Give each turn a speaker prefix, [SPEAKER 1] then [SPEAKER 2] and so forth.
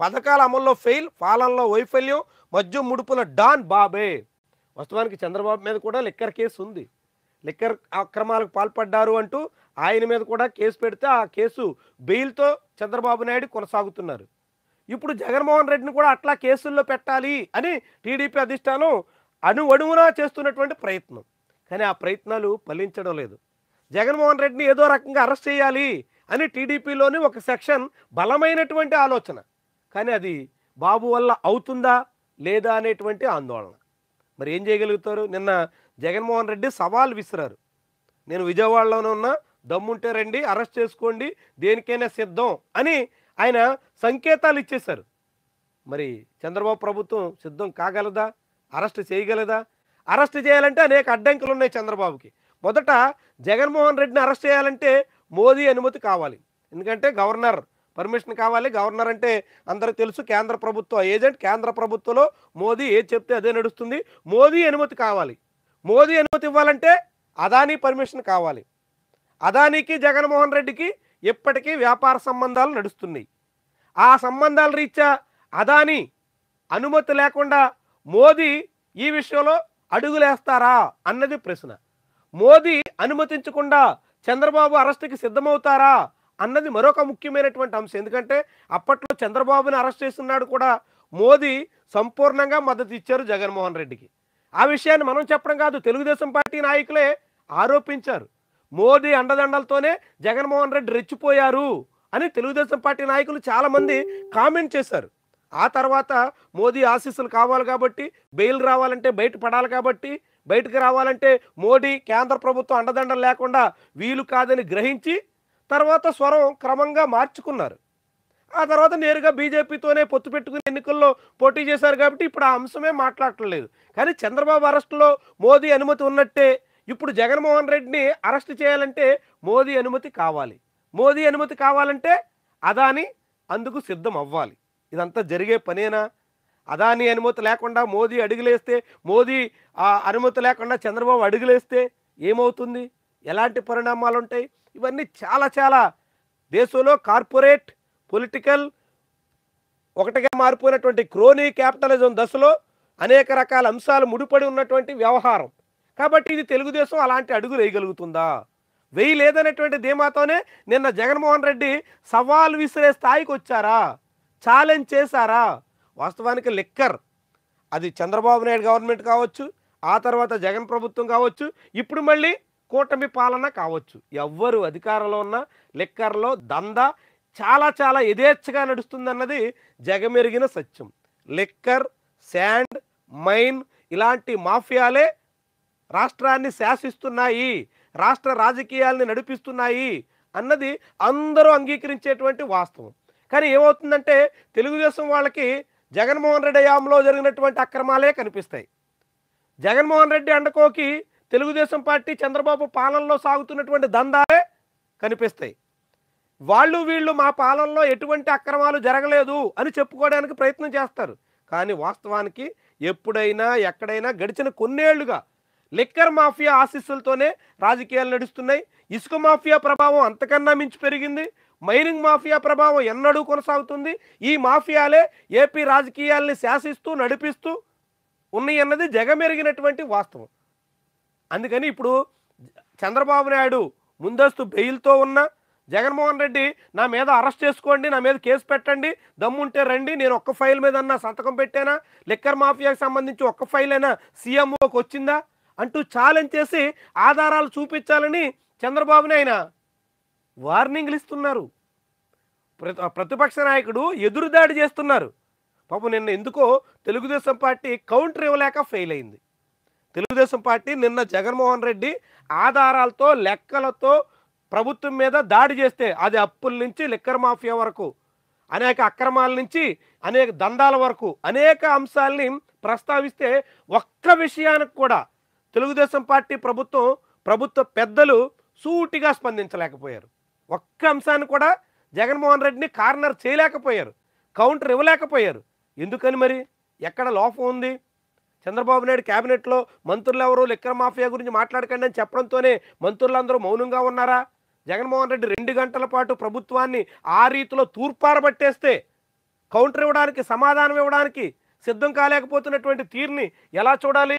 [SPEAKER 1] పథకాల అమల్లో ఫెయిల్, పాలనలో వైఫల్యం, మద్యం ముడుపుల డాన్ బాబే. వాస్తవానికి చంద్రబాబు మీద కూడా లిక్కర్ కేసు ఉంది. లిక్కర్ అక్రమాలకు పాల్పడ్డారు అంటూ ఆయన మీద కూడా కేసు పెడితే ఆ కేసు బెయిల్తో చంద్రబాబు నాయుడు కొనసాగుతున్నారు. ఇప్పుడు జగన్మోహన్ రెడ్డిని కూడా అట్లా కేసుల్లో పెట్టాలి అని టీడీపీ అధిష్టానం అణువణువునా చేస్తున్నటువంటి ప్రయత్నం. కానీ ఆ ప్రయత్నాలు ఫలించడం లేదు. జగన్మోహన్ రెడ్డిని ఏదో రకంగా అరెస్ట్ చేయాలి అని టీడీపీలోని ఒక సెక్షన్ బలమైనటువంటి ఆలోచన. కానీ అది బాబు వల్ల అవుతుందా లేదా అనేటువంటి ఆందోళన. మరి ఏం చేయగలుగుతారు? నిన్న జగన్మోహన్ రెడ్డి సవాల్ విసిరారు. నేను విజయవాడలోనే ఉన్నా, దమ్ముంటే రండి, అరెస్ట్ చేసుకోండి, దేనికైనా సిద్ధం అని ఆయన సంకేతాలు ఇచ్చేశారు. మరి చంద్రబాబు ప్రభుత్వం సిద్ధం కాగలదా? అరెస్ట్ చేయగలదా? అరెస్ట్ చేయాలంటే అనేక అడ్డంకులు ఉన్నాయి చంద్రబాబుకి. మొదట జగన్మోహన్ రెడ్డిని అరెస్ట్ చేయాలంటే మోదీ అనుమతి కావాలి. ఎందుకంటే గవర్నర్ పర్మిషన్ కావాలి. గవర్నర్ అంటే అందరికీ తెలుసు, కేంద్ర ప్రభుత్వ ఏజెంట్. కేంద్ర ప్రభుత్వంలో మోదీ ఏది చెప్తే అదే నడుస్తుంది. మోదీ అనుమతి కావాలి. మోదీ అనుమతి ఇవ్వాలంటే అదానీ పర్మిషన్ కావాలి. అదానీకి జగన్మోహన్ రెడ్డికి ఇప్పటికీ వ్యాపార సంబంధాలు నడుస్తున్నాయి. ఆ సంబంధాల రీత్యా అదానీ అనుమతి లేకుండా మోదీ ఈ విషయంలో అడుగులేస్తారా అన్నది ప్రశ్న. మోదీ అనుమతించకుండా చంద్రబాబు అరెస్టుకి సిద్ధమవుతారా అన్నది మరొక ముఖ్యమైనటువంటి అంశం. ఎందుకంటే అప్పట్లో చంద్రబాబుని అరెస్ట్ చేస్తున్నాడు కూడా మోదీ సంపూర్ణంగా మద్దతు ఇచ్చారు జగన్మోహన్ రెడ్డికి. ఆ విషయాన్ని మనం చెప్పడం కాదు, తెలుగుదేశం పార్టీ నాయకులే ఆరోపించారు. మోదీ అండదండలతోనే జగన్మోహన్ రెడ్డి రెచ్చిపోయారు అని తెలుగుదేశం పార్టీ నాయకులు చాలామంది కామెంట్ చేశారు. ఆ తర్వాత మోదీ ఆశీస్సులు కావాలి కాబట్టి, బెయిల్ రావాలంటే బయట పడాలి కాబట్టి, బయటకు రావాలంటే మోడీ కేంద్ర ప్రభుత్వం అండదండలు లేకుండా వీలు కాదని గ్రహించి తర్వాత స్వరం క్రమంగా మార్చుకున్నారు. ఆ తర్వాత నేరుగా బీజేపీతోనే పొత్తు పెట్టుకుని ఎన్నికల్లో పోటీ చేశారు కాబట్టి ఇప్పుడు ఆ అంశమే మాట్లాడట్లేదు. కానీ చంద్రబాబు అరెస్టులో మోదీ అనుమతి ఉన్నట్టే ఇప్పుడు జగన్మోహన్ రెడ్డిని అరెస్ట్ చేయాలంటే మోదీ అనుమతి కావాలి. మోదీ అనుమతి కావాలంటే అదానీ అందుకు సిద్ధం అవ్వాలి. ఇదంతా జరిగే పనేనా? అదానీ అనుమతి లేకుండా మోదీ అడుగులేస్తే, మోదీ అనుమతి లేకుండా చంద్రబాబు అడుగులేస్తే ఏమవుతుంది? ఎలాంటి పరిణామాలు ఉంటాయి? ఇవన్నీ చాలా చాలా దేశంలో కార్పొరేట్ పొలిటికల్ ఒకటిగా మారిపోయినటువంటి క్రోనీ క్యాపిటలిజం దశలో అనేక రకాల అంశాలు ముడిపడి ఉన్నటువంటి వ్యవహారం. కాబట్టి ఇది తెలుగుదేశం అలాంటి అడుగులు వేయగలుగుతుందా? వేయలేదనేటువంటి ధీమాతోనే నిన్న జగన్మోహన్ రెడ్డి సవాల్ విసిరే స్థాయికి వచ్చారా? ఛాలెంజ్ చేశారా? వాస్తవానికి లిక్కర్ అది చంద్రబాబు నాయుడు గవర్నమెంట్ కావచ్చు, ఆ తర్వాత జగన్ ప్రభుత్వం కావచ్చు, ఇప్పుడు మళ్ళీ కూటమి పాలన కావచ్చు, ఎవ్వరు అధికారంలో ఉన్న లిక్కర్లో దందా చాలా చాలా యథేచ్ఛగా నడుస్తుందన్నది జగమెరిగిన సత్యం. లిక్కర్, శాండ్, మైన్ ఇలాంటి మాఫియాలే రాష్ట్రాన్ని శాసిస్తున్నాయి, రాష్ట్ర రాజకీయాల్ని నడిపిస్తున్నాయి అన్నది అందరూ అంగీకరించేటువంటి వాస్తవం. కానీ ఏమవుతుందంటే తెలుగుదేశం వాళ్ళకి జగన్మోహన్ రెడ్డి హయాంలో జరిగినటువంటి అక్రమాలే కనిపిస్తాయి. జగన్మోహన్ రెడ్డి అండకోకి తెలుగుదేశం పార్టీ చంద్రబాబు పాలనలో సాగుతున్నటువంటి దందాలే కనిపిస్తాయి. వాళ్ళు వీళ్ళు మా పాలనలో ఎటువంటి అక్రమాలు జరగలేదు అని చెప్పుకోవడానికి ప్రయత్నం చేస్తారు. కానీ వాస్తవానికి ఎప్పుడైనా ఎక్కడైనా గడిచిన కొన్నేళ్లుగా లిక్కర్ మాఫియా ఆశీస్సులతోనే రాజకీయాలు నడుస్తున్నాయి. ఇసుక మాఫియా ప్రభావం అంతకన్నా మించి పెరిగింది. మైనింగ్ మాఫియా ప్రభావం ఎన్నడూ కొనసాగుతుంది. ఈ మాఫియాలే ఏపీ రాజకీయాల్ని శాసిస్తూ నడిపిస్తూ ఉన్నాయి అన్నది జగమెరిగినటువంటి వాస్తవం. అందుకని ఇప్పుడు చంద్రబాబు నాయుడు ముందస్తు బెయిల్తో ఉన్న జగన్మోహన్ రెడ్డి నా మీద అరెస్ట్ చేసుకోండి, నా మీద కేసు పెట్టండి, దమ్ముంటే రండి, నేను ఒక్క ఫైల్ మీద అన్నా సంతకం పెట్టానా, లిక్కర్ మాఫియాకి సంబంధించి ఒక్క ఫైల్ అయినా సీఎంఓకి వచ్చిందా అంటూ ఛాలెంజ్ చేసి ఆధారాలు చూపించాలని చంద్రబాబుని ఆయన వార్నింగ్లు ఇస్తున్నారు. ప్రతిపక్ష నాయకుడు ఎదురుదాడి చేస్తున్నారు. పాపం నిన్న ఎందుకో తెలుగుదేశం పార్టీ కౌంటర్ ఇవ్వలేక ఫెయిల్ అయింది. తెలుగుదేశం పార్టీ నిన్న జగన్మోహన్ రెడ్డి ఆధారాలతో లెక్కలతో ప్రభుత్వం మీద దాడి చేస్తే, అది అప్పుల నుంచి లిక్కర్ మాఫియా వరకు, అనేక అక్రమాల నుంచి అనేక దందాల వరకు అనేక అంశాలని ప్రస్తావిస్తే ఒక్క విషయానికి కూడా తెలుగుదేశం పార్టీ ప్రభుత్వ పెద్దలు సూటిగా స్పందించలేకపోయారు. ఒక్క అంశాన్ని కూడా జగన్మోహన్ రెడ్డిని కార్నర్ చేయలేకపోయారు, కౌంటర్ ఇవ్వలేకపోయారు. ఎందుకని మరి? ఎక్కడ లోపం ఉంది? చంద్రబాబు నాయుడు క్యాబినెట్లో మంత్రులు ఎవరు లిక్కర్ మాఫియా గురించి మాట్లాడకండి అని చెప్పడంతోనే మంత్రులందరూ మౌనంగా ఉన్నారా? జగన్మోహన్ రెడ్డి 2 గంటల పాటు ప్రభుత్వాన్ని ఆ రీతిలో తూర్పారబట్టేస్తే కౌంటర్ ఇవ్వడానికి, సమాధానం ఇవ్వడానికి సిద్ధం కాలేకపోతున్నటువంటి తీరుని ఎలా చూడాలి?